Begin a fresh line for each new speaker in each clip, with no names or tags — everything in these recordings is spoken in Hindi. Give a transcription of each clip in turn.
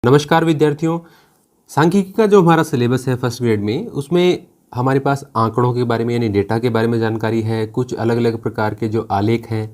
नमस्कार विद्यार्थियों। सांख्यिकी का जो हमारा सिलेबस है फर्स्ट ग्रेड में, उसमें हमारे पास आंकड़ों के बारे में यानी डेटा के बारे में जानकारी है। कुछ अलग अलग प्रकार के जो आलेख हैं,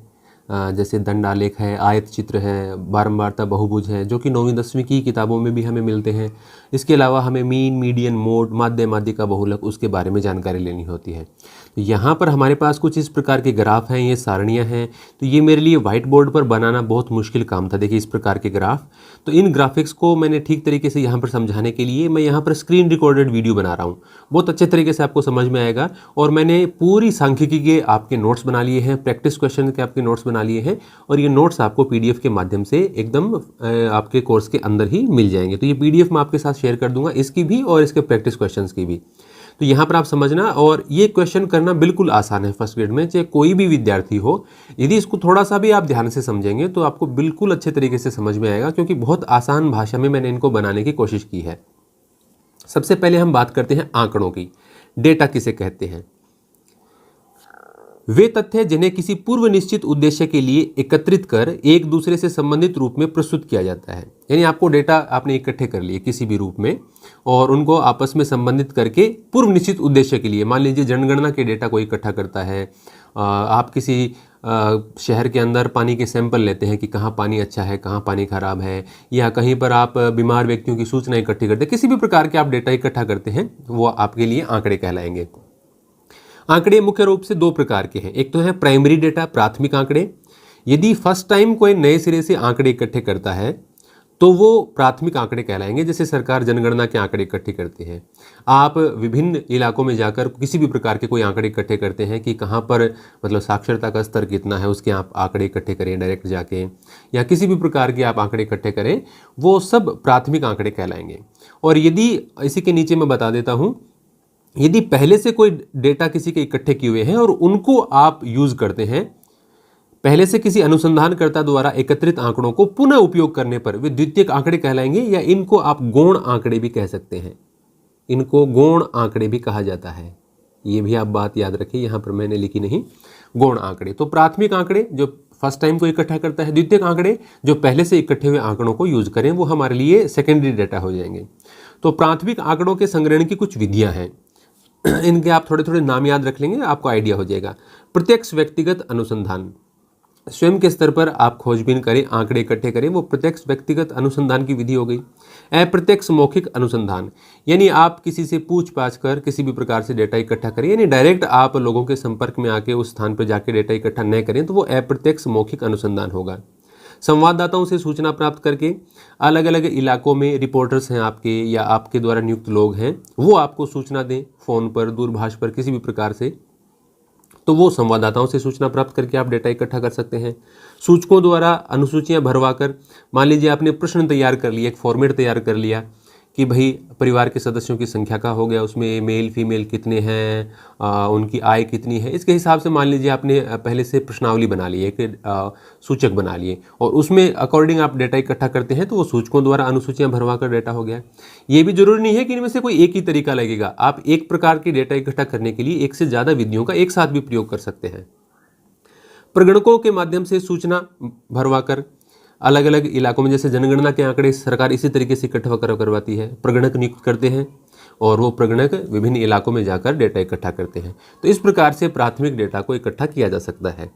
जैसे दंड आलेख है, आयत चित्र है, बारंबारता बहुभुज है, जो कि 9वीं 10वीं की किताबों में भी हमें मिलते हैं। इसके अलावा हमें मीन, मीडियन, मोड, माध्य, माध्यिका, बहुलक उसके बारे में जानकारी लेनी होती है। तो यहाँ पर हमारे पास कुछ इस प्रकार के ग्राफ हैं, ये सारणियाँ हैं। तो ये मेरे लिए व्हाइट बोर्ड पर बनाना बहुत मुश्किल काम था। देखिए इस प्रकार के ग्राफ, तो इन ग्राफिक्स को मैंने ठीक तरीके से यहाँ पर समझाने के लिए मैं यहाँ पर स्क्रीन रिकॉर्डेड वीडियो बना रहा हूँ। बहुत अच्छे तरीके से आपको समझ में आएगा। और मैंने पूरी सांख्यिकी के आपके नोट्स बना लिए हैं, प्रैक्टिस क्वेश्चन के आपके नोट्स बना लिए हैं, और ये नोट्स आपको पीडीएफ के माध्यम से एकदम आपके कोर्स के अंदर ही मिल जाएंगे। तो ये पीडीएफ मैं आपके साथ शेयर कर दूंगा, इसकी भी और इसके प्रैक्टिस क्वेश्चंस की भी। तो यहाँ पर आप समझना, और ये क्वेश्चन करना बिल्कुल आसान है फर्स्ट ग्रेड में, चाहे कोई भी विद्यार्थी हो। यदि इसको थोड़ा सा भी आप ध्यान से समझेंगे तो आपको बिल्कुल अच्छे तरीके से समझ में आएगा, क्योंकि बहुत आसान भाषा में मैंने इनको बनाने की कोशिश की है। सबसे पहले हम बात करते हैं आंकड़ों की। डेटा किसे कहते हैं? वे तथ्य जिन्हें किसी पूर्व निश्चित उद्देश्य के लिए एकत्रित कर एक दूसरे से संबंधित रूप में प्रस्तुत किया जाता है। यानी आपको डेटा आपने इकट्ठे कर लिए किसी भी रूप में, और उनको आपस में संबंधित करके पूर्व निश्चित उद्देश्य के लिए, मान लीजिए जनगणना के डेटा को इकट्ठा करता है। आप किसी शहर के अंदर पानी के सैंपल लेते हैं कि कहाँ पानी अच्छा है, कहाँ पानी खराब है, या कहीं पर आप बीमार व्यक्तियों की सूचना इकट्ठी करते हैं। किसी भी प्रकार के आप डेटा इकट्ठा करते हैं, वो आपके लिए आंकड़े कहलाएंगे। आंकड़े मुख्य रूप से दो प्रकार के हैं। एक तो है प्राइमरी डेटा, प्राथमिक आंकड़े। यदि फर्स्ट टाइम कोई नए सिरे से आंकड़े इकट्ठे करता है तो वो प्राथमिक आंकड़े कहलाएंगे। जैसे सरकार जनगणना के आंकड़े इकट्ठे करती है, आप विभिन्न इलाकों में जाकर किसी भी प्रकार के कोई आंकड़े इकट्ठे करते हैं कि कहाँ पर मतलब साक्षरता का स्तर कितना है, उसके आप आंकड़े इकट्ठे करें डायरेक्ट जाके, या किसी भी प्रकार के आप आंकड़े इकट्ठे करें, वो सब प्राथमिक आंकड़े कहलाएंगे। और यदि इसी के नीचे मैं बता देता हूँ, यदि पहले से कोई डेटा किसी के इकट्ठे किए हुए हैं और उनको आप यूज करते हैं, पहले से किसी अनुसंधानकर्ता द्वारा एकत्रित आंकड़ों को पुनः उपयोग करने पर वे द्वितीयक आंकड़े कहलाएंगे, या इनको आप गौण आंकड़े भी कह सकते हैं। इनको गौण आंकड़े भी कहा जाता है। ये भी आप बात याद रखिए, यहाँ पर मैंने लिखी नहीं, गौण आंकड़े। तो प्राथमिक आंकड़े जो फर्स्ट टाइम को इकट्ठा करता है, द्वितीयक आंकड़े जो पहले से इकट्ठे हुए आंकड़ों को यूज करें, वो हमारे लिए सेकेंडरी डेटा हो जाएंगे। तो प्राथमिक आंकड़ों के संग्रहण की कुछ विधियां हैं, इनके आप थोड़े थोड़े नाम याद रख लेंगे, आपको आइडिया हो जाएगा। प्रत्यक्ष व्यक्तिगत अनुसंधान, स्वयं के स्तर पर आप खोजबीन करें, आंकड़े इकट्ठे करें, वो प्रत्यक्ष व्यक्तिगत अनुसंधान की विधि हो गई। अप्रत्यक्ष मौखिक अनुसंधान, यानी आप किसी से पूछ पाछ कर किसी भी प्रकार से डेटा इकट्ठा करें, यानी डायरेक्ट आप लोगों के संपर्क में आके उस स्थान पर जाके डेटा इकट्ठा न करें, तो वो अप्रत्यक्ष मौखिक अनुसंधान होगा। संवाददाताओं से सूचना प्राप्त करके, अलग अलग इलाकों में रिपोर्टर्स हैं आपके या आपके द्वारा नियुक्त लोग हैं, वो आपको सूचना दें फ़ोन पर, दूरभाष पर, किसी भी प्रकार से, तो वो संवाददाताओं से सूचना प्राप्त करके आप डेटा इकट्ठा कर सकते हैं। सूचकों द्वारा अनुसूचियां भरवाकर, मान लीजिए आपने प्रश्न तैयार कर लिया, एक फॉर्मेट तैयार कर लिया कि भाई परिवार के सदस्यों की संख्या का हो गया, उसमें मेल फीमेल कितने हैं, उनकी आय कितनी है, इसके हिसाब से मान लीजिए आपने पहले से प्रश्नावली बना ली, एक सूचक बना लिए, और उसमें अकॉर्डिंग आप डेटा इकट्ठा करते हैं, तो वो सूचकों द्वारा अनुसूचियां भरवा कर डेटा हो गया। ये भी जरूरी नहीं है कि इनमें से कोई एक ही तरीका लगेगा, आप एक प्रकार की डेटा इकट्ठा करने के लिए एक से ज़्यादा विधियों का एक साथ भी प्रयोग कर सकते हैं। प्रगणकों के माध्यम से सूचना भरवाकर अलग अलग इलाकों में, जैसे जनगणना के आंकड़े सरकार इसी तरीके से इकट्ठा करवाती है, प्रगणक नियुक्त करते हैं और वो प्रगणक विभिन्न इलाकों में जाकर डेटा इकट्ठा करते हैं। तो इस प्रकार से प्राथमिक डेटा को इकट्ठा किया जा सकता है।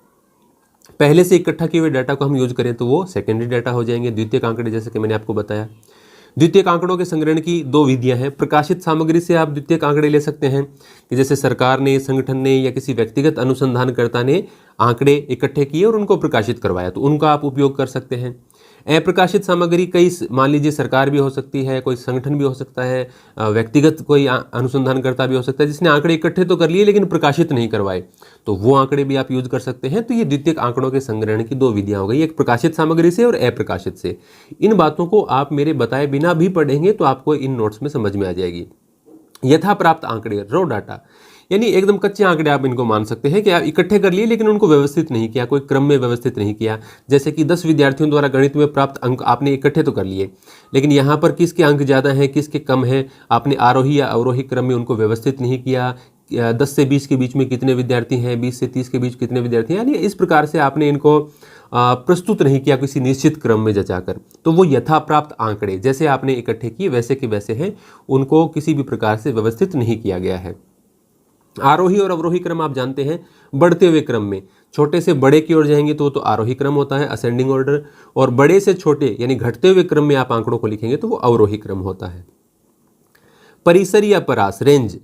पहले से इकट्ठा किए हुए डाटा को हम यूज करें तो वो सेकेंडरी डाटा हो जाएंगे, द्वितीयक आंकड़े, जैसे कि मैंने आपको बताया। द्वितीयक आंकड़ों के संग्रहण की दो विधियां हैं। प्रकाशित सामग्री से आप द्वितीयक आंकड़े ले सकते हैं, कि जैसे सरकार ने, संगठन ने या किसी व्यक्तिगत अनुसंधानकर्ता ने आंकड़े इकट्ठे किए और उनको प्रकाशित करवाया, तो उनका आप उपयोग कर सकते हैं। अप्रकाशित सामग्री, कई मान लीजिए सरकार भी हो सकती है, कोई संगठन भी हो सकता है, व्यक्तिगत कोई अनुसंधानकर्ता भी हो सकता है, जिसने आंकड़े इकट्ठे तो कर लिए लेकिन प्रकाशित नहीं करवाए, तो वो आंकड़े भी आप यूज कर सकते हैं। तो ये द्वितीयक आंकड़ों के संग्रहण की दो विधियां हो गई, एक प्रकाशित सामग्री से और अप्रकाशित से। इन बातों को आप मेरे बताए बिना भी पढ़ेंगे तो आपको इन नोट्स में समझ में आ जाएगी। यथा प्राप्त आंकड़े, रॉ डाटा, यानी एकदम कच्चे आंकड़े आप इनको मान सकते हैं कि आप इकट्ठे कर लिए लेकिन उनको व्यवस्थित नहीं किया, कोई क्रम में व्यवस्थित नहीं किया। जैसे कि 10 विद्यार्थियों द्वारा गणित में प्राप्त अंक आपने इकट्ठे तो कर लिए, लेकिन यहाँ पर किसके अंक ज़्यादा हैं, किसके कम हैं, आपने आरोही या अवरोही क्रम में उनको व्यवस्थित नहीं किया, 10 से 20 के बीच में कितने विद्यार्थी हैं, 20 से 30 के बीच कितने विद्यार्थी हैं, यानी इस प्रकार से आपने इनको प्रस्तुत नहीं किया किसी निश्चित क्रम में जचाकर। तो वो यथाप्राप्त आंकड़े जैसे आपने इकट्ठे किए वैसे के वैसे हैं, उनको किसी भी प्रकार से व्यवस्थित नहीं किया गया है। आरोही और अवरोही क्रम आप जानते हैं, बढ़ते हुए क्रम में छोटे से बड़े की ओर जाएंगे तो आरोही क्रम होता है, असेंडिंग ऑर्डर, और बड़े से छोटे यानी घटते हुए क्रम में आप आंकड़ों को लिखेंगे तो वो अवरोही क्रम होता है। परिसर या परास, रेंज,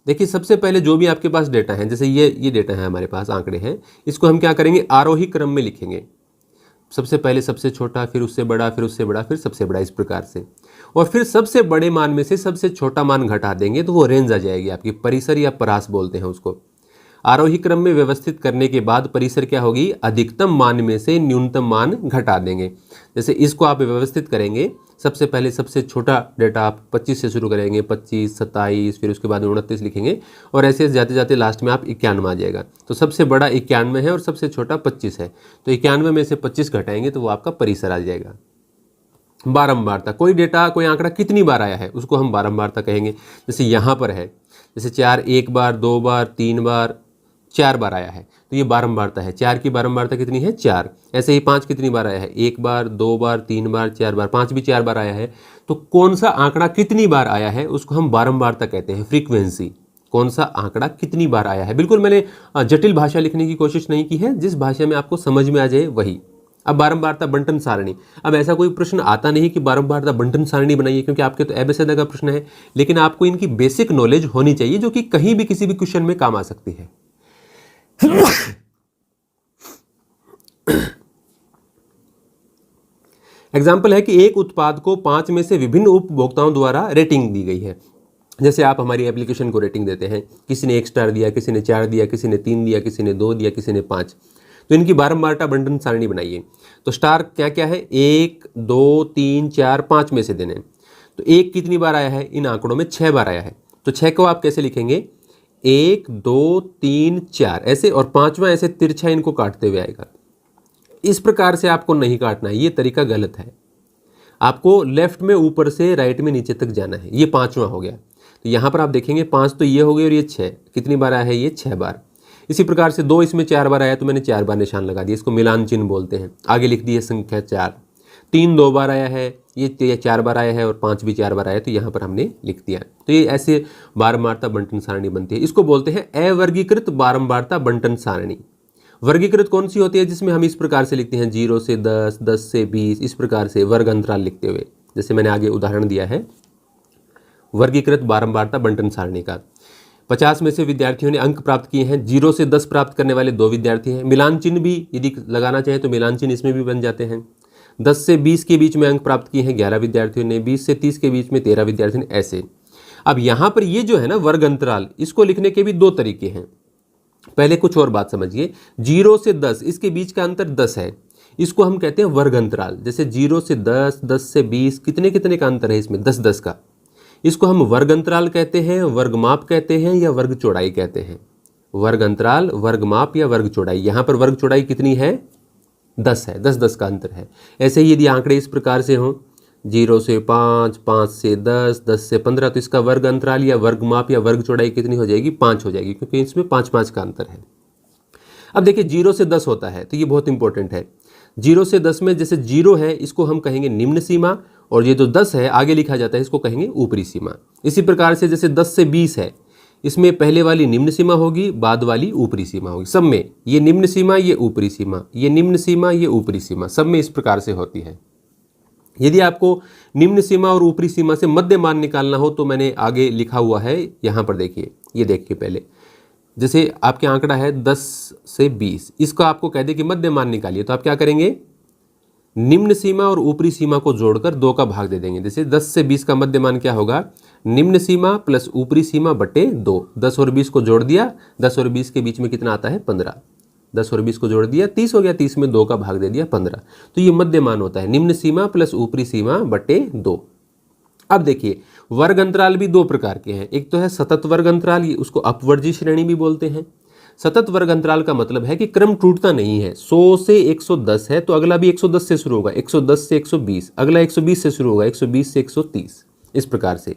देखिए सबसे पहले जो भी आपके पास डेटा है, जैसे ये डेटा है हमारे पास, आंकड़े हैं, इसको हम क्या करेंगे, आरोही क्रम में लिखेंगे। सबसे पहले सबसे छोटा, फिर उससे बड़ा, फिर उससे बड़ा, फिर सबसे बड़ा, इस प्रकार से, और फिर सबसे बड़े मान में से सबसे छोटा मान घटा देंगे तो वो रेंज आ जाएगी आपकी। परिसर या परास बोलते हैं उसको। आरोही क्रम में व्यवस्थित करने के बाद परिसर क्या होगी, अधिकतम मान में से न्यूनतम मान घटा देंगे। जैसे इसको आप व्यवस्थित करेंगे, सबसे पहले सबसे छोटा डेटा आप 25 से शुरू करेंगे, 25, 27, फिर उसके बाद 29 लिखेंगे, और ऐसे जाते जाते लास्ट में आप 91 आ जाएगा। तो सबसे बड़ा 91 है और सबसे छोटा 25 है, तो 91 में से 25 घटाएंगे तो वो आपका परिसर आ जाएगा। बारंबारता, कोई डेटा, कोई आंकड़ा कितनी बार आया है उसको हम बारंबारता कहेंगे। जैसे यहाँ पर है, जैसे 4 1 बार, 2 बार, 3 बार, 4 बार आया है, तो ये बारंबारता है। 4 की बारंबारता कितनी है, 4। ऐसे ही 5 कितनी बार आया है, 1 बार, 2 बार, 3 बार, 4 बार, 5 भी 4 बार आया है। तो कौन सा आंकड़ा कितनी बार आया है उसको हम बारंबारता कहते हैं, फ्रीक्वेंसी। कौन सा आंकड़ा कितनी बार आया है, बिल्कुल मैंने जटिल भाषा लिखने की कोशिश नहीं की है, जिस भाषा में आपको समझ में आ जाए वही। अब बारंबारता बंटन सारणी, अब ऐसा कोई प्रश्न आता नहीं कि बारंबारता बंटन सारणी बनाइए, क्योंकि आपके तो एबीसीडी का प्रश्न है, लेकिन आपको इनकी बेसिक नॉलेज होनी चाहिए जो कि कहीं भी किसी भी क्वेश्चन में काम आ सकती है। एग्जाम्पल है कि एक उत्पाद को 5 में से विभिन्न उपभोक्ताओं द्वारा रेटिंग दी गई है। जैसे आप हमारी एप्लीकेशन को रेटिंग देते हैं, किसी ने 1 स्टार दिया, किसी ने 4 दिया, किसी ने 3 दिया, किसी ने 2 दिया, किसी ने 5, तो इनकी बारंबारता बंटन सारणी बनाइए। तो स्टार क्या क्या है, 1, 2, 3, 4, 5 में से देने। तो 1 कितनी बार आया है, इन आंकड़ों में 6 बार आया है, तो 6 को आप कैसे लिखेंगे, 1, 2, 3, 4 ऐसे, और 5वां ऐसे तिरछा इनको काटते हुए आएगा। इस प्रकार से आपको नहीं काटना है, ये तरीका गलत है। आपको लेफ्ट में ऊपर से राइट में नीचे तक जाना है। ये 5वां हो गया, तो यहाँ पर आप देखेंगे 5 तो ये हो गए, और ये 6 कितनी बार आया है, ये 6 बार। इसी प्रकार से 2 इसमें 4 बार आया तो मैंने 4 बार निशान लगा दिया, इसको मिलान चिन्ह बोलते हैं। आगे लिख दिए संख्या 4। 3 2 बार आया है, ये 4 बार आया है, और 5 भी 4 बार आया, तो यहाँ पर हमने लिख दिया। तो ये ऐसे बारंबारता बंटन सारणी बनती है। इसको बोलते हैं अवर्गीकृत बारंबारता बंटन सारणी। वर्गीकृत कौन सी होती है, जिसमें हम इस प्रकार से लिखते हैं 0 से 10, 10 से 20, इस प्रकार से वर्ग अंतराल लिखते हुए, जैसे मैंने आगे उदाहरण दिया है वर्गीकृत बारंबारता बंटन सारणी का। 50 में से विद्यार्थियों ने अंक प्राप्त किए हैं, 0 से 10 प्राप्त करने वाले 2 विद्यार्थी हैं। मिलान चिन्ह भी यदि लगाना चाहें तो मिलान चिन्ह इसमें भी बन जाते हैं। 10 से 20 के बीच में अंक प्राप्त किए हैं 11 विद्यार्थियों ने, 20 से 30 के बीच में 13 विद्यार्थियों ने, ऐसे। अब यहाँ पर ये जो है ना वर्ग अंतराल, इसको लिखने के भी 2 तरीके हैं। पहले कुछ और बात समझिए, 0 से 10 इसके बीच का अंतर 10 है, इसको हम कहते हैं वर्ग अंतराल। जैसे 0 से 10, 10 से 20, कितने कितने का अंतर है इसमें, 10 10 का, इसको हम वर्ग अंतराल कहते हैं, वर्ग माप कहते हैं, या वर्ग चौड़ाई कहते हैं। वर्ग अंतराल, वर्ग माप या वर्ग चौड़ाई। यहाँ पर वर्ग चौड़ाई कितनी है, 10 है, 10 10 का अंतर है। ऐसे ही यदि आंकड़े इस प्रकार से हों, 0 से 5, 5 से 10, 10 से 15, तो इसका वर्ग अंतराल या वर्ग माप या वर्ग चौड़ाई कितनी हो जाएगी, 5 हो जाएगी, क्योंकि इसमें 5 5 का अंतर है। अब देखिए 0 से 10 होता है, तो ये बहुत इंपॉर्टेंट है। 0 से 10 में जैसे 0 है इसको हम कहेंगे निम्न सीमा, और ये जो 10 है आगे लिखा जाता है इसको कहेंगे ऊपरी सीमा। इसी प्रकार से जैसे 10 से 20 है, इसमें पहले वाली निम्न सीमा होगी, बाद वाली ऊपरी सीमा होगी। सब में ये निम्न सीमा, ये ऊपरी सीमा, ये निम्न सीमा, ये ऊपरी सीमा, सब में इस प्रकार से होती है। यदि आपको निम्न सीमा और ऊपरी सीमा से मध्य मान निकालना हो तो मैंने आगे लिखा हुआ है, यहाँ पर देखिए, ये देखिए पहले, जैसे आपके आंकड़ा है 10 से 20, इसका आपको कह दे कि मध्य मान निकालिए, तो आप क्या करेंगे, निम्न सीमा और ऊपरी सीमा को जोड़कर 2 का भाग दे देंगे। जैसे 10 से 20 का मध्य मान क्या होगा, निम्न सीमा प्लस ऊपरी सीमा बटे 2। 10 और 20 को जोड़ दिया, 10 और 20 के बीच में कितना आता है, 15। 10 और 20 को जोड़ दिया, 30 हो गया, 30 में 2 का भाग दे दिया, 15। तो ये मध्य मान होता है, निम्न सीमा प्लस ऊपरी सीमा बटे 2। अब देखिए वर्ग अंतराल भी 2 प्रकार के हैं। एक तो है सतत वर्ग अंतराल, उसको अपवर्जी श्रेणी भी बोलते हैं। सतत वर्ग अंतराल का मतलब है कि क्रम टूटता नहीं है। 100 से 110 है तो अगला भी 110 से शुरू होगा, 110 से 120, अगला 120 से शुरू होगा, 120 से 130, इस प्रकार से।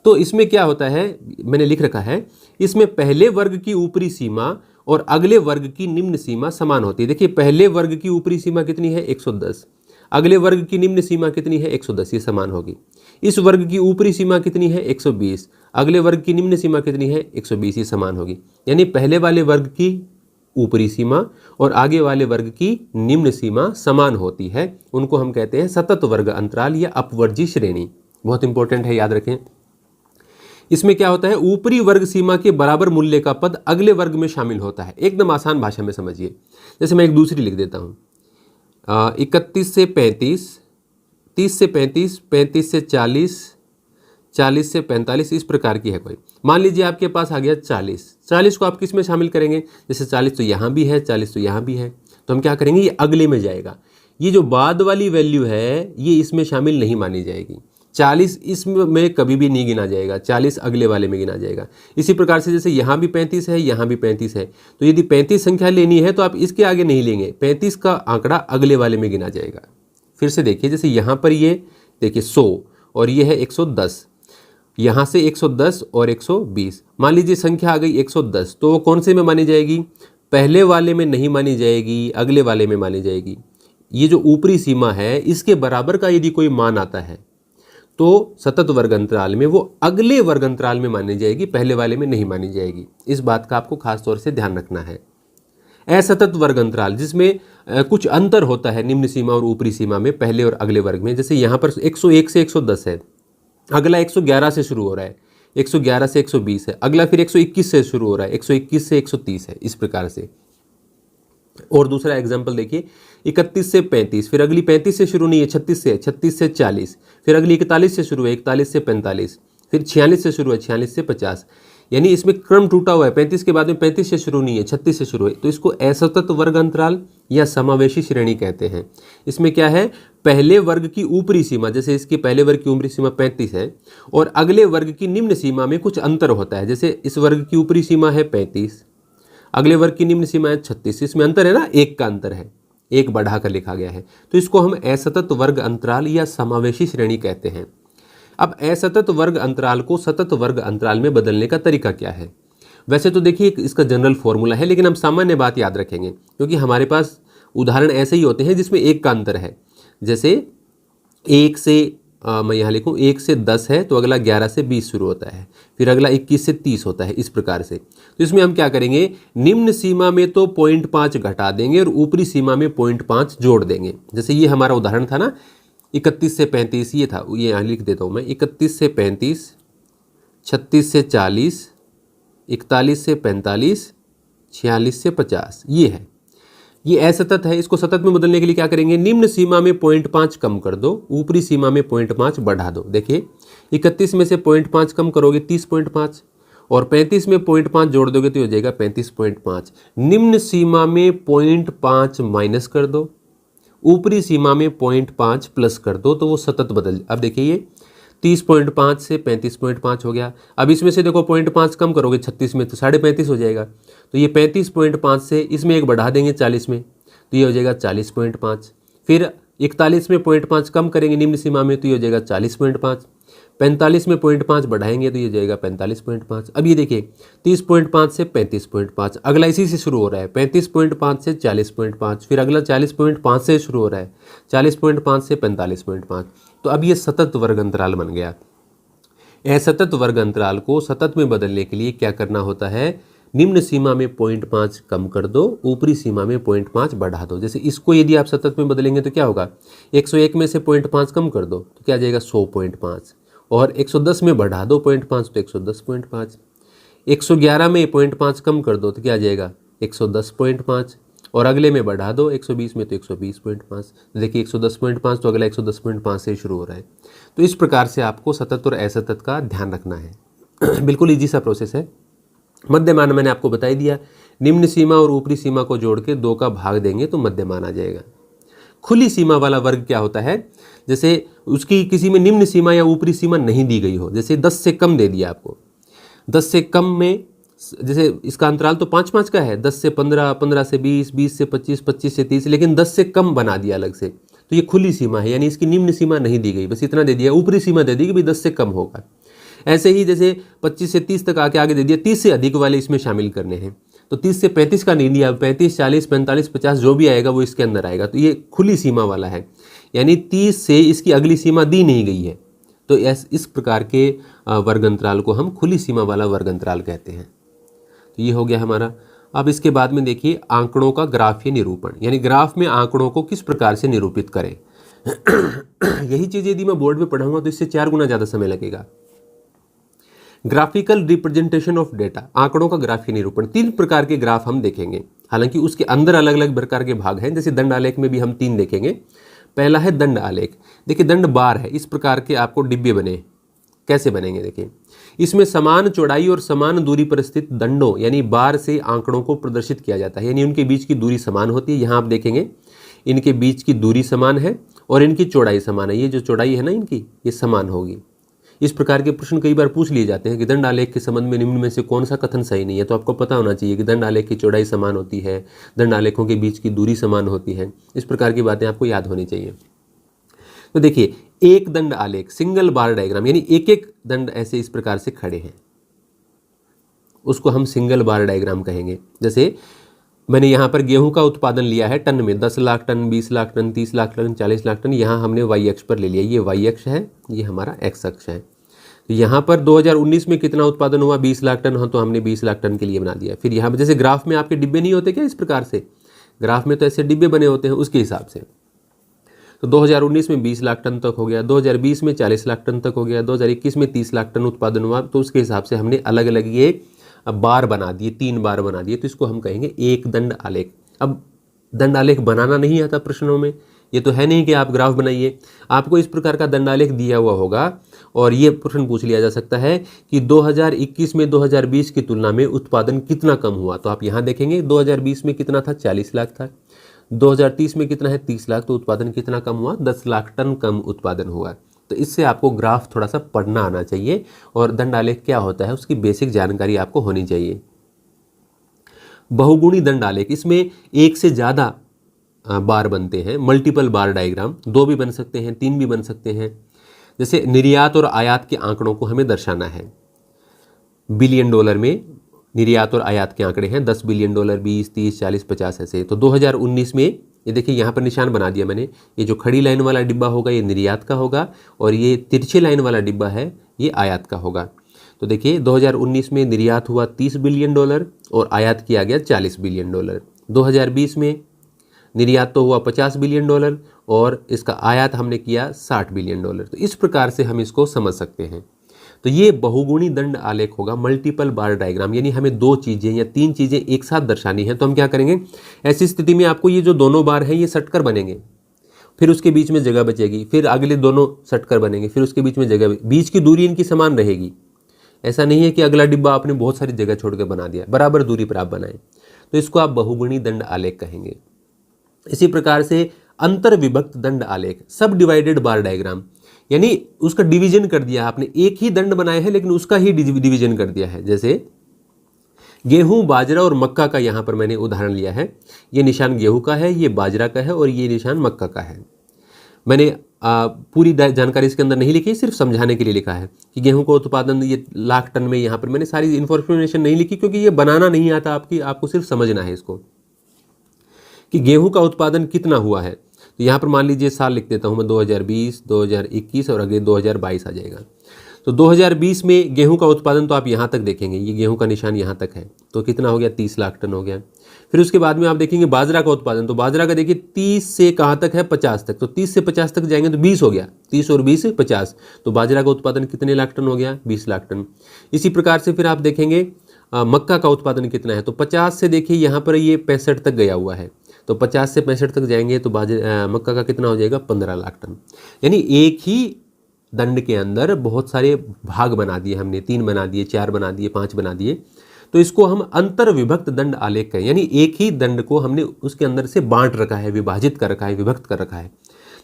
तो इसमें क्या होता है, मैंने लिख रखा है, इसमें पहले वर्ग की ऊपरी सीमा और अगले वर्ग की निम्न सीमा समान होती है। देखिए पहले वर्ग की ऊपरी सीमा कितनी है 110, अगले वर्ग की निम्न सीमा कितनी है 110, ये समान होगी। इस वर्ग की ऊपरी सीमा कितनी है 120, अगले वर्ग की निम्न सीमा कितनी है 120, ये समान होगी। यानी पहले वाले वर्ग की ऊपरी सीमा और आगे वाले वर्ग की निम्न सीमा समान होती है, उनको हम कहते हैं सतत वर्ग अंतराल या अपवर्जी श्रेणी। बहुत इंपॉर्टेंट है, याद रखें। इसमें क्या होता है, ऊपरी वर्ग सीमा के बराबर मूल्य का पद अगले वर्ग में शामिल होता है। एकदम आसान भाषा में समझिए, जैसे मैं एक दूसरी लिख देता हूँ, 31 से 35, 30 से 35, 35 से 40, 40 से 45, इस प्रकार की है कोई। मान लीजिए आपके पास आ गया 40, 40 को आप किस में शामिल करेंगे, जैसे 40 तो यहाँ भी है, 40 तो यहाँ भी है, तो हम क्या करेंगे, ये अगले में जाएगा। ये जो बाद वाली वैल्यू है ये इसमें शामिल नहीं मानी जाएगी। 40 इसमें कभी भी नहीं गिना जाएगा, 40 अगले वाले में गिना जाएगा। इसी प्रकार से जैसे यहाँ भी 35 है, यहाँ भी 35 है, तो यदि 35 संख्या लेनी है तो आप इसके आगे नहीं लेंगे, 35 का आंकड़ा अगले वाले में गिना जाएगा। फिर से देखिए, जैसे यहाँ पर ये देखिए 100 और ये है 110, यहाँ से 110 और 120, मान लीजिए संख्या आ गई 110, तो वो कौन से में मानी जाएगी, पहले वाले में नहीं मानी जाएगी, अगले वाले में मानी जाएगी। ये जो ऊपरी सीमा है इसके बराबर का यदि कोई मान आता है तो सतत वर्ग अंतराल में वो अगले वर्ग अंतराल में मानी जाएगी, पहले वाले में नहीं मानी जाएगी। इस बात का आपको खास तौर से ध्यान रखना है। असतत वर्ग अंतराल जिसमें कुछ अंतर होता है निम्न सीमा और ऊपरी सीमा में, पहले और अगले वर्ग में, जैसे यहाँ पर 101 से 110 है, अगला 111 से शुरू हो रहा है, 111 से 120 है, अगला फिर 121 से शुरू हो रहा है, 121 से 130 है, इस प्रकार से। और दूसरा एग्जाम्पल देखिए, 31 से 35, फिर अगली 35 से शुरू नहीं है, 36 से है, 36 से 40, फिर अगली 41 से शुरू है, 41 से 45, फिर 46 से शुरू है, 46 से 50। यानी इसमें क्रम टूटा हुआ है, 35 के बाद में 35 से शुरू नहीं है, 36 से शुरू है, तो इसको असतत वर्ग अंतराल या समावेशी श्रेणी कहते हैं। इसमें क्या है, पहले वर्ग की ऊपरी सीमा, जैसे इसकी पहले वर्ग की ऊपरी सीमा 35 है और अगले वर्ग की निम्न सीमा में कुछ अंतर होता है। जैसे इस वर्ग की ऊपरी सीमा है 35, अगले वर्ग की निम्न सीमा है 36, इसमें अंतर है ना, एक का अंतर है, एक बढ़ा कर लिखा गया है, तो इसको हम असतत वर्ग अंतराल या समावेशी श्रेणी कहते हैं। अब असतत वर्ग अंतराल को सतत वर्ग अंतराल में बदलने का तरीका क्या है। वैसे तो देखिए इसका जनरल फॉर्मूला है, लेकिन हम सामान्य बात याद रखेंगे क्योंकि हमारे पास उदाहरण ऐसे ही होते हैं जिसमें एक का अंतर है। जैसे 1 से मैं यहाँ लिखूँ 1 से 10 है तो अगला 11 से 20 शुरू होता है, फिर अगला 21 से 30 होता है, इस प्रकार से। तो इसमें हम क्या करेंगे, निम्न सीमा में तो 0.5 घटा देंगे और ऊपरी सीमा में 0.5 जोड़ देंगे। जैसे ये हमारा उदाहरण था ना, 31 से 35 ये था, ये यहाँ लिख देता हूँ मैं, 31 से 35, 36 से 40, 41 से 45, 46 से 50, ये है, ये असतत है। इसको सतत में बदलने के लिए क्या करेंगे, निम्न सीमा में 0.5 कम कर दो, ऊपरी सीमा में 0.5 बढ़ा दो। देखिए 31 में से 0.5 कम करोगे 30.5 और 35 में 0.5 जोड़ दोगे तो हो जाएगा 35.5। निम्न सीमा में 0.5 माइनस कर दो, ऊपरी सीमा में 0.5 प्लस कर दो, तो वो सतत बदल। अब देखिए ये 30.5 से 35.5 हो गया। अब इसमें से देखो 0.5 कम करोगे 36 में तो 35.5 हो जाएगा, तो ये 35.5 से इसमें एक बढ़ा देंगे 40 में तो ये हो जाएगा 40.5। फिर 41 में 0.5 कम करेंगे निम्न सीमा में तो ये हो जाएगा 40.5। 45 में 0.5 बढ़ाएंगे तो ये जाएगा 45.5। अब ये देखिए 30.5 से 35.5, अगला इसी से शुरू हो रहा है, 35.5 से 40.5, फिर अगला 40.5 से शुरू हो रहा है, 40.5 से 45.5। तो अब ये सतत वर्ग अंतराल बन गया। असतत वर्ग अंतराल को सतत में बदलने के लिए क्या करना होता है, निम्न सीमा में 0.5 कम कर दो, ऊपरी सीमा में 0.5 बढ़ा दो। जैसे इसको यदि आप सतत में बदलेंगे तो क्या होगा, 101 में से 0.5 कम कर दो तो क्या जाएगा 100.5 और 110 में बढ़ा दो 0.5 तो 110.5, 111 में 0.5 कम कर दो तो क्या आ जाएगा 110.5 और अगले में बढ़ा दो 120 में तो 120.5। देखिए 110.5 तो अगला 110.5 से शुरू हो रहा है। तो इस प्रकार से आपको सतत और असतत का ध्यान रखना है। बिल्कुल ईजी सा प्रोसेस है। मध्यमान मैंने आपको बता ही दिया, निम्न सीमा और ऊपरी सीमा को जोड़ के 2 का भाग देंगे तो मध्यमान आ जाएगा। खुली सीमा वाला वर्ग क्या होता है, जैसे उसकी किसी में निम्न सीमा या ऊपरी सीमा नहीं दी गई हो, जैसे 10 से कम दे दिया आपको, 10 से कम में जैसे इसका अंतराल तो 5-5 का है, 10 से 15, 15 से 20, 20 से 25, 25 से 30, लेकिन 10 से कम बना दिया अलग से, तो ये खुली सीमा है, यानी इसकी निम्न सीमा नहीं दी गई, बस इतना दे दिया, ऊपरी सीमा दे दी कि भाई 10 से कम होगा। ऐसे ही जैसे 25 से 30 तक आगे दे दिया, 30 से अधिक वाले इसमें शामिल करने हैं, तो 30 से 35 का नहीं दिया, 35, 40, 45, 50 जो भी आएगा वो इसके अंदर आएगा। तो ये खुली सीमा वाला है, यानी 30 से इसकी अगली सीमा दी नहीं गई है। तो इस प्रकार के वर्ग अंतराल को हम खुली सीमा वाला वर्ग अंतराल कहते हैं। तो ये हो गया हमारा। अब इसके बाद में देखिए आंकड़ों का ग्राफ या निरूपण, यानी ग्राफ में आंकड़ों को किस प्रकार से निरूपित करें। यही चीज़ यदि मैं बोर्ड पे पढ़ाऊंगा तो इससे 4 गुना ज़्यादा समय लगेगा। ग्राफिकल रिप्रेजेंटेशन ऑफ डेटा, आंकड़ों का ग्राफीय निरूपण। 3 प्रकार के ग्राफ हम देखेंगे, हालांकि उसके अंदर अलग अलग प्रकार के भाग हैं, जैसे दंड आलेख में भी हम 3 देखेंगे। पहला है दंड आलेख। देखिए दंड बार है, इस प्रकार के आपको डिब्बे बने, कैसे बनेंगे देखिए। इसमें समान चौड़ाई और समान दूरी पर स्थित दंडों यानी बार से आंकड़ों को प्रदर्शित किया जाता है, यानी उनके बीच की दूरी समान होती है। यहाँ आप देखेंगे इनके बीच की दूरी समान है और इनकी चौड़ाई समान है, ये जो चौड़ाई है ना इनकी, ये समान होगी। इस प्रकार के प्रश्न कई बार पूछ लिए जाते हैं कि दंड आलेख के संबंध में निम्न में से कौन सा कथन सही नहीं है। तो आपको पता होना चाहिए कि दंड आलेख की चौड़ाई समान होती है, दंड आलेखों के बीच की दूरी समान होती है। इस प्रकार की बातें आपको याद होनी चाहिए। तो देखिए एक दंड आलेख, सिंगल बार डायग्राम, यानी एक एक दंड ऐसे इस प्रकार से खड़े हैं, उसको हम सिंगल बार डायग्राम कहेंगे। जैसे मैंने यहाँ पर गेहूं का उत्पादन लिया है टन में, 10 lakh ton, 20 lakh ton, 30 lakh ton, 40 lakh ton. यहाँ हमने वाई अक्ष पर ले लिया, ये वाई अक्ष है, ये हमारा एक्स अक्ष है। तो यहाँ पर 2019 में कितना उत्पादन हुआ, 20 लाख टन, तो हमने 20 लाख टन के लिए बना दिया। फिर यहाँ पर जैसे ग्राफ में आपके डिब्बे नहीं होते क्या इस प्रकार से, ग्राफ में तो ऐसे डिब्बे बने होते हैं, उसके हिसाब से। तो 2019 में 20 लाख टन तक हो गया, 2020 में 40 लाख टन तक हो गया, 2021 में 30 लाख टन उत्पादन हुआ। तो उसके हिसाब से हमने अलग अलग ये बार बना दिए, 3 बार बना दिए। तो इसको हम कहेंगे एक दंड आलेख। अब दंड आलेख बनाना नहीं आता प्रश्नों में, ये तो है नहीं कि आप ग्राफ बनाइए। आपको इस प्रकार का दंड आलेख दिया हुआ होगा और ये प्रश्न पूछ लिया जा सकता है कि 2021 में 2020 की तुलना में उत्पादन कितना कम हुआ। तो आप यहाँ देखेंगे 2020 में कितना था, 40 लाख था, 2030 में कितना है, 30 लाख, तो उत्पादन कितना कम हुआ, 10 लाख टन कम उत्पादन हुआ। तो इससे आपको ग्राफ थोड़ा सा पढ़ना आना चाहिए और दंड आलेख क्या होता है उसकी बेसिक जानकारी आपको होनी चाहिए। बहुगुणी दंड आलेख, इसमें एक से ज़्यादा बार बनते हैं, मल्टीपल बार डायग्राम, 2 भी बन सकते हैं, 3 भी बन सकते हैं। जैसे निर्यात और आयात के आंकड़ों को हमें दर्शाना है, बिलियन डॉलर में निर्यात और आयात के आंकड़े हैं, 10 बिलियन डॉलर, 20, 30, 40, 50 ऐसे। तो 2019 में ये देखिए यहाँ पर निशान बना दिया मैंने, ये जो खड़ी लाइन वाला डिब्बा होगा ये निर्यात का होगा और ये तिरछे लाइन वाला डिब्बा है ये आयात का होगा। तो देखिए 2019 में निर्यात हुआ 30 बिलियन डॉलर और आयात किया गया 40 बिलियन डॉलर। 2020 में निर्यात तो हुआ 50 बिलियन डॉलर और इसका आयात हमने किया 60 बिलियन डॉलर। तो इस प्रकार से हम इसको समझ सकते हैं। तो ये बहुगुणी दंड आलेख होगा, मल्टीपल बार डायग्राम, यानी हमें 2 चीज़ें या 3 चीज़ें एक साथ दर्शानी है। तो हम क्या करेंगे, ऐसी स्थिति में आपको ये जो दोनों बार हैं ये सटकर बनेंगे, फिर उसके बीच में जगह बचेगी, फिर अगले दोनों सटकर बनेंगे, फिर उसके बीच में जगह, बीच की दूरी इनकी समान रहेगी। ऐसा नहीं है कि अगला डिब्बा आपने बहुत सारी जगह छोड़ कर बना दिया, बराबर दूरी पर आप बनाएं। तो इसको आप बहुगुणी दंड आलेख कहेंगे। इसी प्रकार से अंतर विभक्त दंड आलेख, सब डिवाइडेड बार डायग्राम, यानी उसका डिवीजन कर दिया आपने, एक ही दंड बनाया है लेकिन उसका ही डिवीजन कर दिया है। जैसे गेहूं, बाजरा और मक्का का यहाँ पर मैंने उदाहरण लिया है, ये निशान गेहूं का है, ये बाजरा का है और ये निशान मक्का का है। मैंने पूरी जानकारी इसके अंदर नहीं लिखी, सिर्फ समझाने के लिए लिखा है कि गेहूं का उत्पादन ये लाख टन में, यहाँ पर मैंने सारी इन्फॉर्मेशन नहीं लिखी क्योंकि ये बनाना नहीं आता आपको सिर्फ समझना है इसको कि गेहूं का उत्पादन कितना हुआ है। तो यहाँ पर मान लीजिए साल लिख देता हूँ मैं, 2020, 2021 और अगले 2022 आ जाएगा। तो 2020 में गेहूं का उत्पादन तो आप यहाँ तक देखेंगे, ये गेहूं का निशान यहाँ तक है, तो कितना हो गया, 30 लाख टन हो गया। फिर उसके बाद में आप देखेंगे बाजरा का उत्पादन, तो बाजरा का देखिए 30 से कहाँ तक है, 50 तक। तो 30 से 50 तक जाएंगे तो 20 हो गया, 30 और 20 50, तो बाजरा का उत्पादन कितने लाख टन हो गया, 20 लाख टन। इसी प्रकार से फिर आप देखेंगे मक्का का उत्पादन कितना है, तो 50 से देखिए यहाँ पर ये 65 तक गया हुआ है, तो 50 से 65 तक जाएंगे तो मक्का का कितना हो जाएगा, 15 लाख टन। यानी एक ही दंड के अंदर बहुत सारे भाग बना दिए हमने, 3 बना दिए, 4 बना दिए, 5 बना दिए। तो इसको हम अंतर विभक्त दंड आलेख कहें, यानी एक ही दंड को हमने उसके अंदर से बांट रखा है, विभाजित कर रखा है, विभक्त कर रखा है।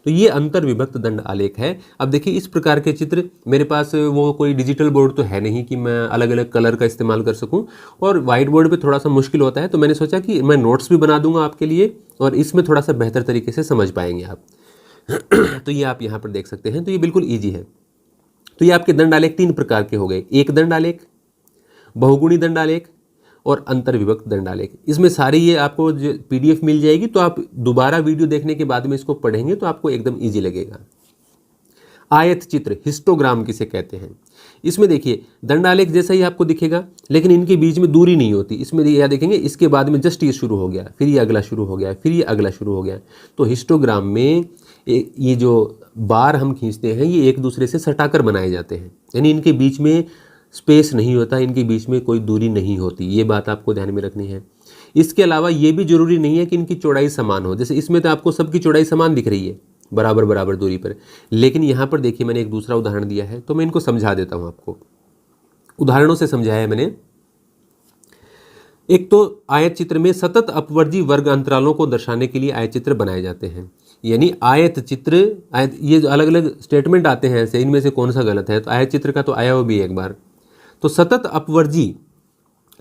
तो ये अंतर विभक्त दंड आलेख है। अब देखिए इस प्रकार के चित्र, मेरे पास वो कोई डिजिटल बोर्ड तो है नहीं कि मैं अलग अलग कलर का इस्तेमाल कर सकूं और वाइट बोर्ड पे थोड़ा सा मुश्किल होता है, तो मैंने सोचा कि मैं नोट्स भी बना दूंगा आपके लिए और इसमें थोड़ा सा बेहतर तरीके से समझ पाएंगे आप। तो ये आप यहाँ पर देख सकते हैं, तो ये बिल्कुल ईजी है। तो ये आपके दंड आलेख 3 प्रकार के हो गए, एक दंड आलेख, बहुगुणी दंड आलेख और अंतर्विभक्त दंड आलेख। इसमें सारी ये आपको जो PDF मिल जाएगी, तो आप दोबारा वीडियो देखने के बाद में इसको पढ़ेंगे तो आपको एकदम ईजी लगेगा। आयत चित्र, हिस्टोग्राम किसे कहते हैं। इसमें देखिए दंड आलेख जैसा ही आपको दिखेगा, लेकिन इनके बीच में दूरी नहीं होती। इसमें यह देखेंगे, इसके बाद में जस्ट ये शुरू हो गया, फिर ये अगला शुरू हो गया, फिर ये अगला शुरू हो गया। तो हिस्टोग्राम में ये जो बार हम खींचते हैं ये एक दूसरे से सटाकर बनाए जाते हैं, यानी इनके बीच में स्पेस नहीं होता, इनके बीच में कोई दूरी नहीं होती। ये बात आपको ध्यान में रखनी है। इसके अलावा ये भी जरूरी नहीं है कि इनकी चौड़ाई समान हो। जैसे इसमें तो आपको सबकी चौड़ाई समान दिख रही है, बराबर बराबर दूरी पर, लेकिन यहाँ पर देखिए मैंने एक दूसरा उदाहरण दिया है, तो मैं इनको समझा देता हूँ आपको। उदाहरणों से समझाया है मैंने। एक तो आयत चित्र में सतत अपवर्जी वर्ग अंतरालों को दर्शाने के लिए आयत चित्र बनाए जाते हैं। यानी आयत चित्र, ये जो अलग अलग स्टेटमेंट आते हैं ऐसे, इनमें से कौन सा गलत है, तो आयत चित्र का तो आया वो भी एक बार। तो सतत अपवर्जी,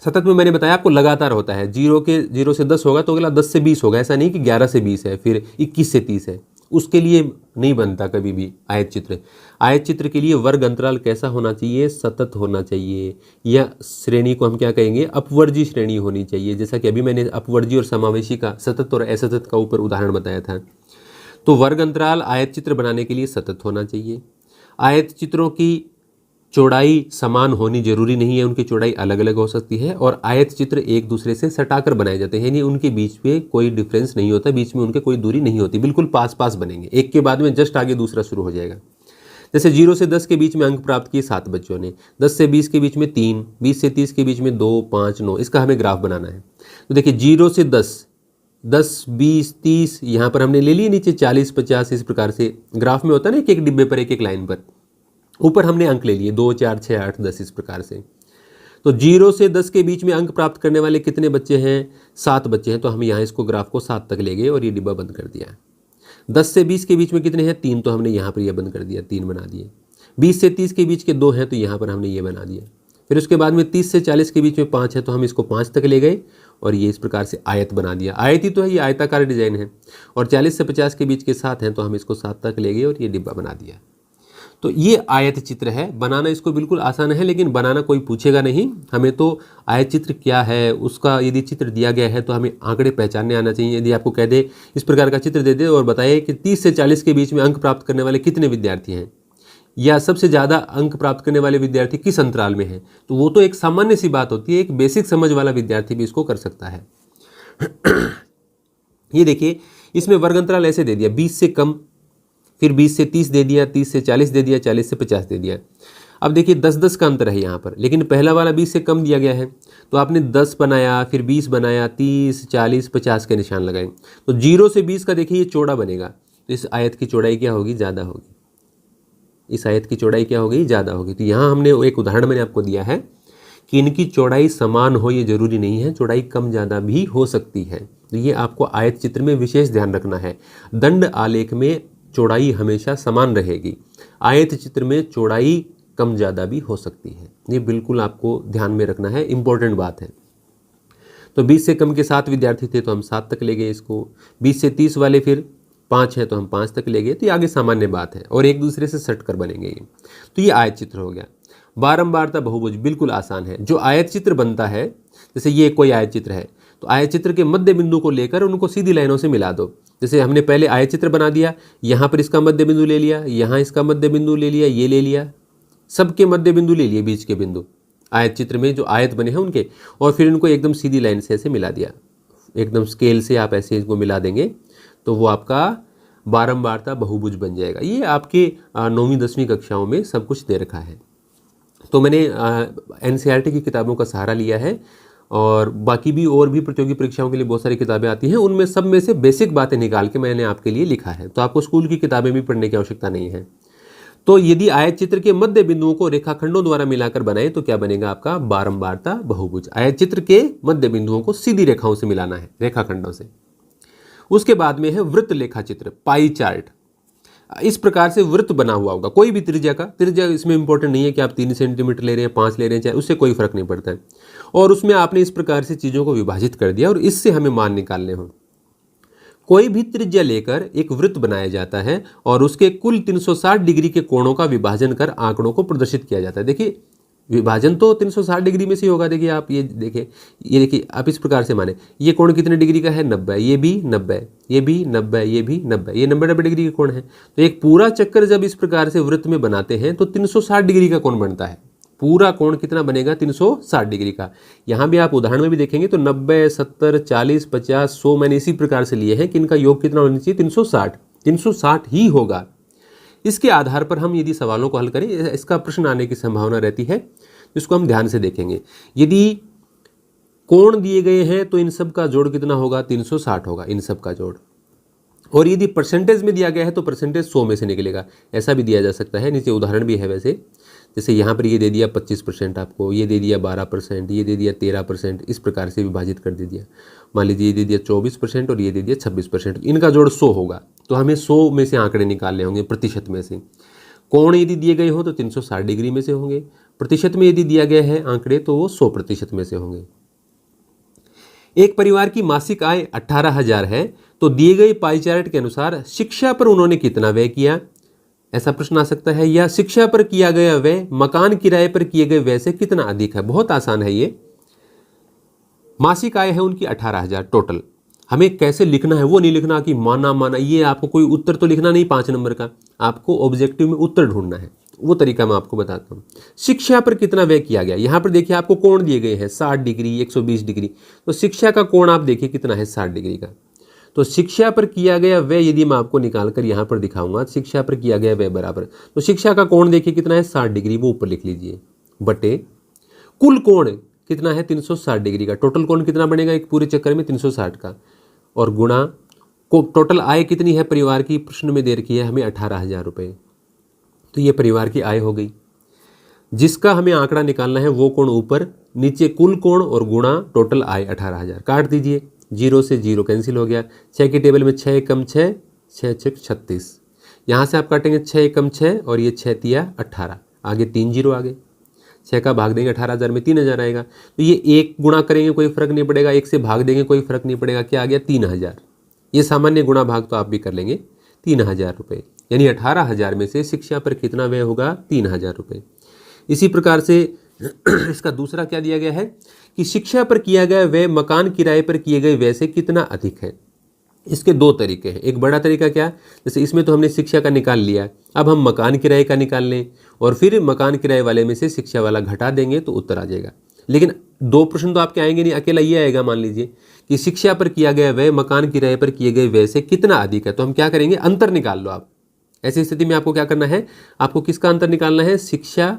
सतत में मैंने बताया आपको लगातार होता है, 0 से 10 होगा तो अगला 10 से 20 होगा, ऐसा नहीं कि 11 से 20 है फिर 21 से 30 है, उसके लिए नहीं बनता कभी भी आयत चित्र। आयत चित्र के लिए वर्ग अंतराल कैसा होना चाहिए, सतत होना चाहिए, या श्रेणी को हम क्या कहेंगे, अपवर्जी श्रेणी होनी चाहिए। जैसा कि अभी मैंने अपवर्जी और समावेशी का, सतत और असतत का ऊपर उदाहरण बताया था। तो वर्ग अंतराल आयत चित्र बनाने के लिए सतत होना चाहिए। आयत चित्रों की चौड़ाई समान होनी जरूरी नहीं है, उनकी चौड़ाई अलग अलग हो सकती है। और आयत चित्र एक दूसरे से सटाकर बनाए जाते हैं, यानी उनके बीच में कोई डिफरेंस नहीं होता, बीच में उनके कोई दूरी नहीं होती, बिल्कुल पास पास बनेंगे, एक के बाद में जस्ट आगे दूसरा शुरू हो जाएगा। जैसे 0 से 10 के बीच में अंक प्राप्त किए 7 बच्चों ने, 10 से 20 के बीच में 3, 20 से 30 के बीच में 2, 5, 9, इसका हमें ग्राफ बनाना है। तो देखिए 0 से 10, 10, 20, 30, यहाँ पर हमने ले लिए, नीचे 40, 50, इस प्रकार से ग्राफ में होता है ना, एक डिब्बे पर एक लाइन पर, ऊपर हमने अंक ले लिए 2, 4, 6, 8, 10, इस प्रकार से। तो 0 से 10 के बीच में अंक प्राप्त करने वाले कितने बच्चे हैं, 7 बच्चे हैं, तो हम यहाँ इसको ग्राफ को 7 तक ले गए और ये डिब्बा बंद कर दिया। 10 से 20 के बीच में कितने हैं, 3, तो हमने यहाँ पर ये बंद कर दिया, 3 बना दिए। 20 से 30 के बीच के 2 हैं, तो यहाँ पर हमने ये बना दिया। फिर उसके बाद में 30 से 40 के बीच में 5 है, तो हम इसको 5 तक ले गए और ये इस प्रकार से आयत बना दिया। आयत ही तो है, ये आयताकार डिजाइन है। और 40 से 50 के बीच के 7 हैं, तो हम इसको 7 तक ले गए और ये डिब्बा बना दिया। तो ये आयत चित्र है। बनाना इसको बिल्कुल आसान है, लेकिन बनाना कोई पूछेगा नहीं। हमें तो आयत चित्र क्या है, उसका यदि चित्र दिया गया है तो हमें आंकड़े पहचानने आना चाहिए। यदि आपको कह दे इस प्रकार का चित्र दे दे और बताए कि 30 से 40 के बीच में अंक प्राप्त करने वाले कितने विद्यार्थी हैं, या सबसे ज़्यादा अंक प्राप्त करने वाले विद्यार्थी किस अंतराल में है, तो वो तो एक सामान्य सी बात होती है, एक बेसिक समझ वाला विद्यार्थी भी इसको कर सकता है। ये देखिए इसमें वर्ग अंतराल ऐसे दे दिया, 20 से कम, फिर 20 से 30 दे दिया, 30 से 40 दे दिया, 40 से 50 दे दिया। अब देखिए 10-10 का अंतर है यहाँ पर, लेकिन पहला वाला 20 से कम दिया गया है, तो आपने 10 बनाया, फिर 20 बनाया, 30, 40, 50 के निशान लगाए। तो 0 से 20 का देखिए ये चौड़ा बनेगा, तो इस आयत की चौड़ाई क्या होगी, ज़्यादा होगी। इस आयत की चौड़ाई क्या होगी, ज़्यादा होगी। तो यहाँ हमने एक उदाहरण मैंने आपको दिया है कि इनकी चौड़ाई समान हो, ये जरूरी नहीं है, चौड़ाई कम ज़्यादा भी हो सकती है। तो ये आपको आयत चित्र में विशेष ध्यान रखना है। दंड आलेख में चौड़ाई हमेशा समान रहेगी, आयत चित्र में चौड़ाई कम ज़्यादा भी हो सकती है। ये बिल्कुल आपको ध्यान में रखना है, इंपॉर्टेंट बात है। तो 20 से कम के 7 विद्यार्थी थे, तो हम 7 तक ले गए इसको। 20 से 30 वाले फिर 5 हैं, तो हम 5 तक ले गए। तो ये आगे सामान्य बात है और एक दूसरे से सट कर बनेंगे ये। तो ये आयत चित्र हो गया। बारंबारता बहुभुज बिल्कुल आसान है। जो आयत चित्र बनता है, जैसे ये कोई आयत चित्र है, तो आयत चित्र के मध्य बिंदु को लेकर उनको सीधी लाइनों से मिला दो। जैसे हमने पहले आयत चित्र बना दिया, यहाँ पर इसका मध्य बिंदु ले लिया, यहाँ इसका मध्य बिंदु ले लिया, ये ले लिया, सबके मध्य बिंदु ले लिए, बीच के बिंदु आयत चित्र में जो आयत बने हैं उनके, और फिर इनको एकदम सीधी लाइन से ऐसे मिला दिया। एकदम स्केल से आप ऐसे इसको मिला देंगे तो वो आपका बारंबारता बहुभुज बन जाएगा। ये आपके 9वीं 10वीं कक्षाओं में सब कुछ दे रखा है। तो मैंने NCERT की किताबों का सहारा लिया है, और बाकी भी और भी प्रतियोगी परीक्षाओं के लिए बहुत सारी किताबें आती हैं, उनमें सब में से बेसिक बातें निकाल के मैंने आपके लिए लिखा है। तो आपको स्कूल की किताबें भी पढ़ने की आवश्यकता नहीं है। तो यदि आयत चित्र के मध्य बिंदुओं को रेखाखंडों द्वारा मिलाकर बनाए तो क्या बनेगा आपका बारंबारता बहुभुज। आयत चित्र के मध्य बिंदुओं को सीधी रेखाओं से मिलाना है, रेखाखंडों से। उसके बाद में है वृत्त लेखा चित्र, पाई चार्ट। इस प्रकार से वृत्त बना हुआ होगा, कोई भी त्रिज्या का, त्रिज्या इसमें इंपॉर्टेंट नहीं है कि आप 3 सेंटीमीटर ले रहे हैं, 5 ले रहे हैं, चाहे उससे कोई फर्क नहीं पड़ता है। और उसमें आपने इस प्रकार से चीज़ों को विभाजित कर दिया और इससे हमें मान निकालने हों। कोई भी त्रिज्या लेकर एक वृत्त बनाया जाता है और उसके कुल 360 डिग्री के कोणों का विभाजन कर आंकड़ों को प्रदर्शित किया जाता है। देखिए विभाजन तो 360 डिग्री में से होगा। देखिए आप ये देखिए आप इस प्रकार से माने ये कोण कितने डिग्री का है 90, ये भी 90, ये भी 90, ये भी 90, ये 90 डिग्री के कोण है। तो एक पूरा चक्कर जब इस प्रकार से वृत्त में बनाते हैं तो 360 डिग्री का कोण बनता है। पूरा कोण कितना बनेगा 360 डिग्री का। यहाँ भी आप उदाहरण में भी देखेंगे तो 90, 70, 40, 50, 100 मैंने इसी प्रकार से लिए हैं कि इनका योग कितना होना चाहिए 360 ही होगा। इसके आधार पर हम यदि सवालों को हल करें इसका प्रश्न आने की संभावना रहती है, इसको हम ध्यान से देखेंगे। यदि कोण दिए गए हैं तो इन सब का जोड़ कितना होगा 360 होगा, इन सब का जोड़। और यदि परसेंटेज में दिया गया है तो परसेंटेज 100 में से निकलेगा, ऐसा भी दिया जा सकता है। नीचे उदाहरण भी है वैसे, जैसे यहाँ पर ये दे दिया 25% आपको, ये दे दिया 12%, ये दे दिया 13%, इस प्रकार से विभाजित कर दे दिया। मान लीजिए ये दे दिया 24% और ये दे दिया 26%, इनका जोड़ 100 होगा। तो हमें 100 में से आंकड़े निकालने होंगे प्रतिशत में से। कोण यदि दिए गए हो तो 360 डिग्री में से होंगे, प्रतिशत में यदि दिया गया है आंकड़े तो वो 100% में से होंगे। एक परिवार की मासिक आय 18,000 है तो दिए गए पाई चार्ट के अनुसार शिक्षा पर उन्होंने कितना व्यय किया, ऐसा प्रश्न आ सकता है। या शिक्षा पर किया गया व्यय मकान किराए पर किए गए व्यय से कितना अधिक है। बहुत आसान है ये। मासिक आय है उनकी 18,000 टोटल। हमें कैसे लिखना है वो नहीं लिखना कि माना, ये आपको कोई उत्तर तो लिखना नहीं 5 नंबर का, आपको ऑब्जेक्टिव में उत्तर ढूंढना है, वो तरीका मैं आपको बताता हूँ। शिक्षा पर कितना व्यय किया गया, यहाँ पर देखिए आपको कोण दिए गए हैं 60 डिग्री 120 डिग्री, तो शिक्षा का कोण आप देखिए कितना है 60 डिग्री का। तो शिक्षा पर किया गया व्यय यदि मैं आपको निकाल कर यहाँ पर दिखाऊंगा, शिक्षा पर किया गया व्यय बराबर, तो शिक्षा का कोण देखिए कितना है 60 डिग्री, वो ऊपर लिख लीजिए, बटे कुल कोण कितना है 360 डिग्री का। टोटल कोण कितना बनेगा एक पूरे चक्कर में 360 का, और गुणा को टोटल आय कितनी है परिवार की, प्रश्न में दे रखी है हमें 18,000 रुपये। तो ये परिवार की आय हो गई। जिसका हमें आंकड़ा निकालना है वो कोण ऊपर, नीचे कुल कोण और गुणा टोटल आय 18,000। काट दीजिए, 0 से 0 कैंसिल हो गया। 6 की टेबल में 6 कम 6, 6 6 36, यहाँ से आप काटेंगे 6 कम 6 और ये 6 तिया 18, आगे 3 0 आगे, 6 का भाग देंगे 18,000 में 3,000 आएगा। तो ये 1 गुणा करेंगे कोई फर्क नहीं पड़ेगा, 1 से भाग देंगे कोई फर्क नहीं पड़ेगा, क्या आ गया 3,000। ये सामान्य गुणा भाग तो आप भी कर लेंगे, 3,000 रुपये, यानी 18,000 में से शिक्षा पर कितना व्यय होगा 3,000 रुपये। इसी प्रकार से इसका दूसरा क्या दिया गया है कि शिक्षा पर किया गया व्यय मकान किराए पर किए गए व्यय से कितना अधिक है। इसके 2 तरीके हैं। एक बड़ा तरीका क्या, जैसे इसमें तो हमने शिक्षा का निकाल लिया, अब हम मकान किराए का निकाल लें और फिर मकान किराए वाले में से शिक्षा वाला घटा देंगे तो उत्तर आ जाएगा। लेकिन 2 प्रश्न तो आपके आएंगे नहीं, अकेला ये आएगा। मान लीजिए कि शिक्षा पर किया गया व्यय मकान किराए पर किए गए व्यय से कितना अधिक है, तो हम क्या करेंगे, अंतर निकाल लो आप। ऐसी स्थिति में आपको क्या करना है, आपको किसका अंतर निकालना है, शिक्षा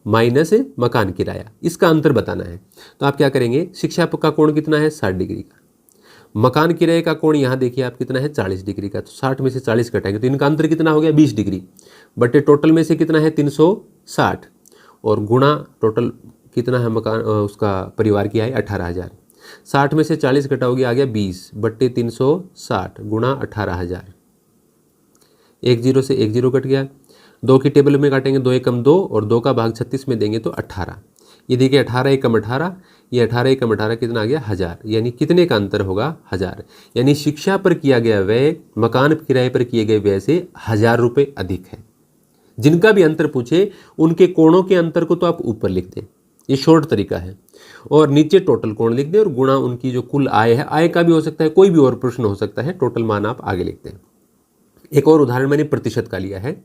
माइनस मकान किराया, इसका अंतर बताना है। तो आप क्या करेंगे, शिक्षा का कोण कितना है 60 डिग्री का, मकान किराए का कोण यहाँ देखिए आप कितना है 40 डिग्री का, तो 60 में से 40 घटाएंगे तो इनका अंतर कितना हो गया 20 डिग्री, बटे टोटल में से कितना है 360 और गुणा टोटल कितना है मकान उसका परिवार की आय 18,000। 60 में से 40 घटाओगे आ गया 20 बट्टे 360 गुणा 18,000। 1 0 से 1 0 कट गया। 2 की टेबल में काटेंगे 2 एकम 2 और 2 का भाग 36 में देंगे तो 18। ये देखिए 18 एकम 18, ये 18 एकम 18 कितना आ गया 1000, यानी कितने का अंतर होगा 1000। यानी शिक्षा पर किया गया व्यय मकान किराए पर किए गए व्यय से 1000 रुपये अधिक है। जिनका भी अंतर पूछे उनके कोणों के अंतर को तो आप ऊपर लिख दें, ये शॉर्ट तरीका है, और नीचे टोटल कोण लिख दें और गुणा उनकी जो कुल आय है, आय का भी हो सकता है, कोई भी और प्रश्न हो सकता है, टोटल मान आप आगे लिखते हैं। एक और उदाहरण मैंने प्रतिशत का लिया है।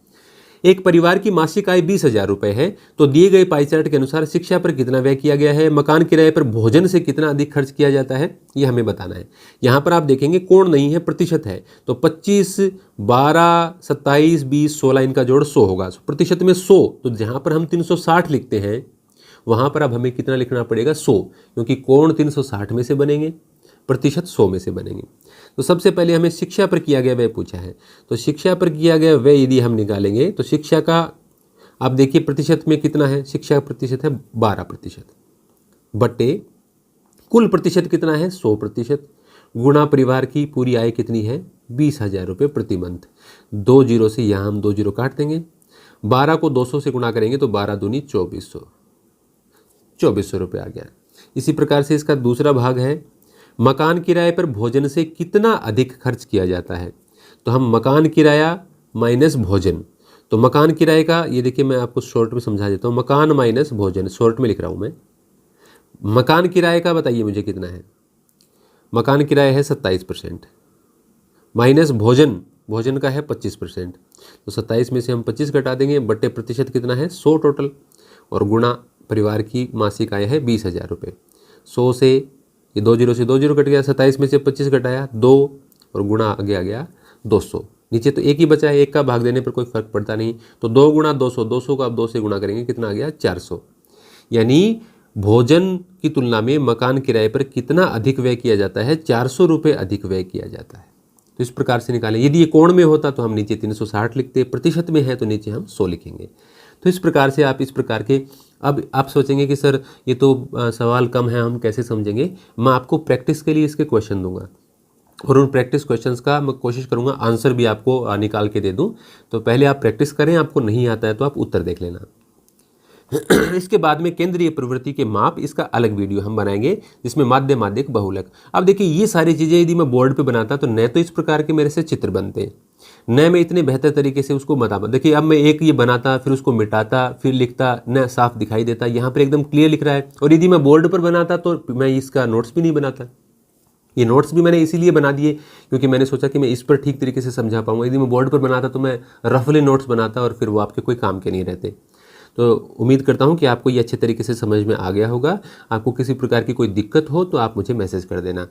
एक परिवार की मासिक आय 20,000 रुपये है तो दिए गए पाई चार्ट के अनुसार शिक्षा पर कितना व्यय किया गया है, मकान किराए पर भोजन से कितना अधिक खर्च किया जाता है, ये हमें बताना है। यहाँ पर आप देखेंगे कोण नहीं है, प्रतिशत है, तो 25, 12, 27, 20, 16 इनका जोड़ 100 होगा। प्रतिशत में 100, तो जहाँ पर हम 360 लिखते हैं वहाँ पर अब हमें कितना लिखना पड़ेगा 100, क्योंकि कोण 360 में से बनेंगे, प्रतिशत 100 में से बनेंगे। तो सबसे पहले हमें शिक्षा पर किया गया व्यय पूछा है, तो शिक्षा पर किया गया व्यय यदि हम निकालेंगे तो शिक्षा का आप देखिए प्रतिशत में कितना है, शिक्षा प्रतिशत है 12%, बटे कुल प्रतिशत कितना है 100%, गुणा परिवार की पूरी आय कितनी है 20,000 रुपये प्रति मंथ। 2 0 से यहाँ हम 2 0 काट देंगे, 12 को 200 से गुणा करेंगे तो 12 दूनी 2400 रुपये आ गया। इसी प्रकार से इसका दूसरा भाग है मकान किराए पर भोजन से कितना अधिक खर्च किया जाता है। तो हम मकान किराया माइनस भोजन, तो मकान किराए का ये देखिए मैं आपको शॉर्ट में समझा देता हूँ, मकान माइनस भोजन, शॉर्ट में लिख रहा हूँ मैं। मकान किराए का बताइए मुझे कितना है, मकान किराया है 27% माइनस भोजन, भोजन का है 25%। तो 27 में से हम 25 घटा देंगे, बट्टे प्रतिशत कितना है 100 टोटल, और गुणा परिवार की मासिक आय है 20,000 रुपये। 100 से ये 2 जीरो से 2 जीरो कट गया, 27 में से 25 घटाया 2 और गुणा आगे आ गया 200। नीचे तो एक ही बचा है, एक का भाग देने पर कोई फर्क पड़ता नहीं, तो 2 गुणा 200, 200 को आप 2 से गुणा करेंगे कितना आ गया 400। यानी भोजन की तुलना में मकान किराए पर कितना अधिक व्यय किया जाता है, 400 रुपये अधिक व्यय किया जाता है। तो इस प्रकार से निकालें। यदि ये कोण में होता तो हम नीचे 360 लिखते, प्रतिशत में है तो नीचे हम 100 लिखेंगे। तो इस प्रकार से आप इस प्रकार के, अब आप सोचेंगे कि सर ये तो सवाल कम है, हम कैसे समझेंगे। मैं आपको प्रैक्टिस के लिए इसके क्वेश्चन दूंगा और उन प्रैक्टिस क्वेश्चंस का मैं कोशिश करूंगा आंसर भी आपको निकाल के दे दूं। तो पहले आप प्रैक्टिस करें, आपको नहीं आता है तो आप उत्तर देख लेना। इसके बाद में केंद्रीय प्रवृत्ति के माप, इसका अलग वीडियो हम बनाएंगे जिसमें माध्य माध्यिक बहुलक। अब देखिए ये सारी चीज़ें यदि मैं बोर्ड पे बनाता तो न तो इस प्रकार के मेरे से चित्र बनते, न मैं इतने बेहतर तरीके से उसको बता। देखिए अब मैं एक ये बनाता, फिर उसको मिटाता, फिर लिखता, न साफ दिखाई देता। यहाँ पर एकदम क्लियर लिख रहा है। और यदि मैं बोर्ड पर बनाता तो मैं इसका नोट्स भी नहीं बनाता। ये नोट्स भी मैंने इसीलिए बना दिए क्योंकि मैंने सोचा कि मैं इस पर ठीक तरीके से समझा पाऊंगा। यदि मैं बोर्ड पर बनाता तो मैं रफली नोट्स बनाता और फिर वो आपके कोई काम के नहीं रहते। तो उम्मीद करता हूं कि आपको ये अच्छे तरीके से समझ में आ गया होगा। आपको किसी प्रकार की कोई दिक्कत हो तो आप मुझे मैसेज कर देना।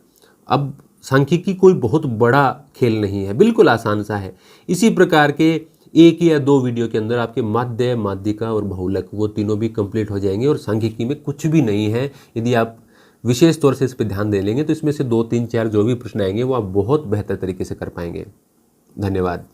अब सांख्यिकी कोई बहुत बड़ा खेल नहीं है, बिल्कुल आसान सा है। इसी प्रकार के 1 या 2 वीडियो के अंदर आपके माध्य, माध्यिका और बहुलक वो तीनों भी कंप्लीट हो जाएंगे और सांख्यिकी में कुछ भी नहीं है। यदि आप विशेष तौर से इस पर ध्यान दे लेंगे तो इसमें से 2, 3, 4 जो भी प्रश्न आएंगे वो आप बहुत बेहतर तरीके से कर पाएंगे। धन्यवाद।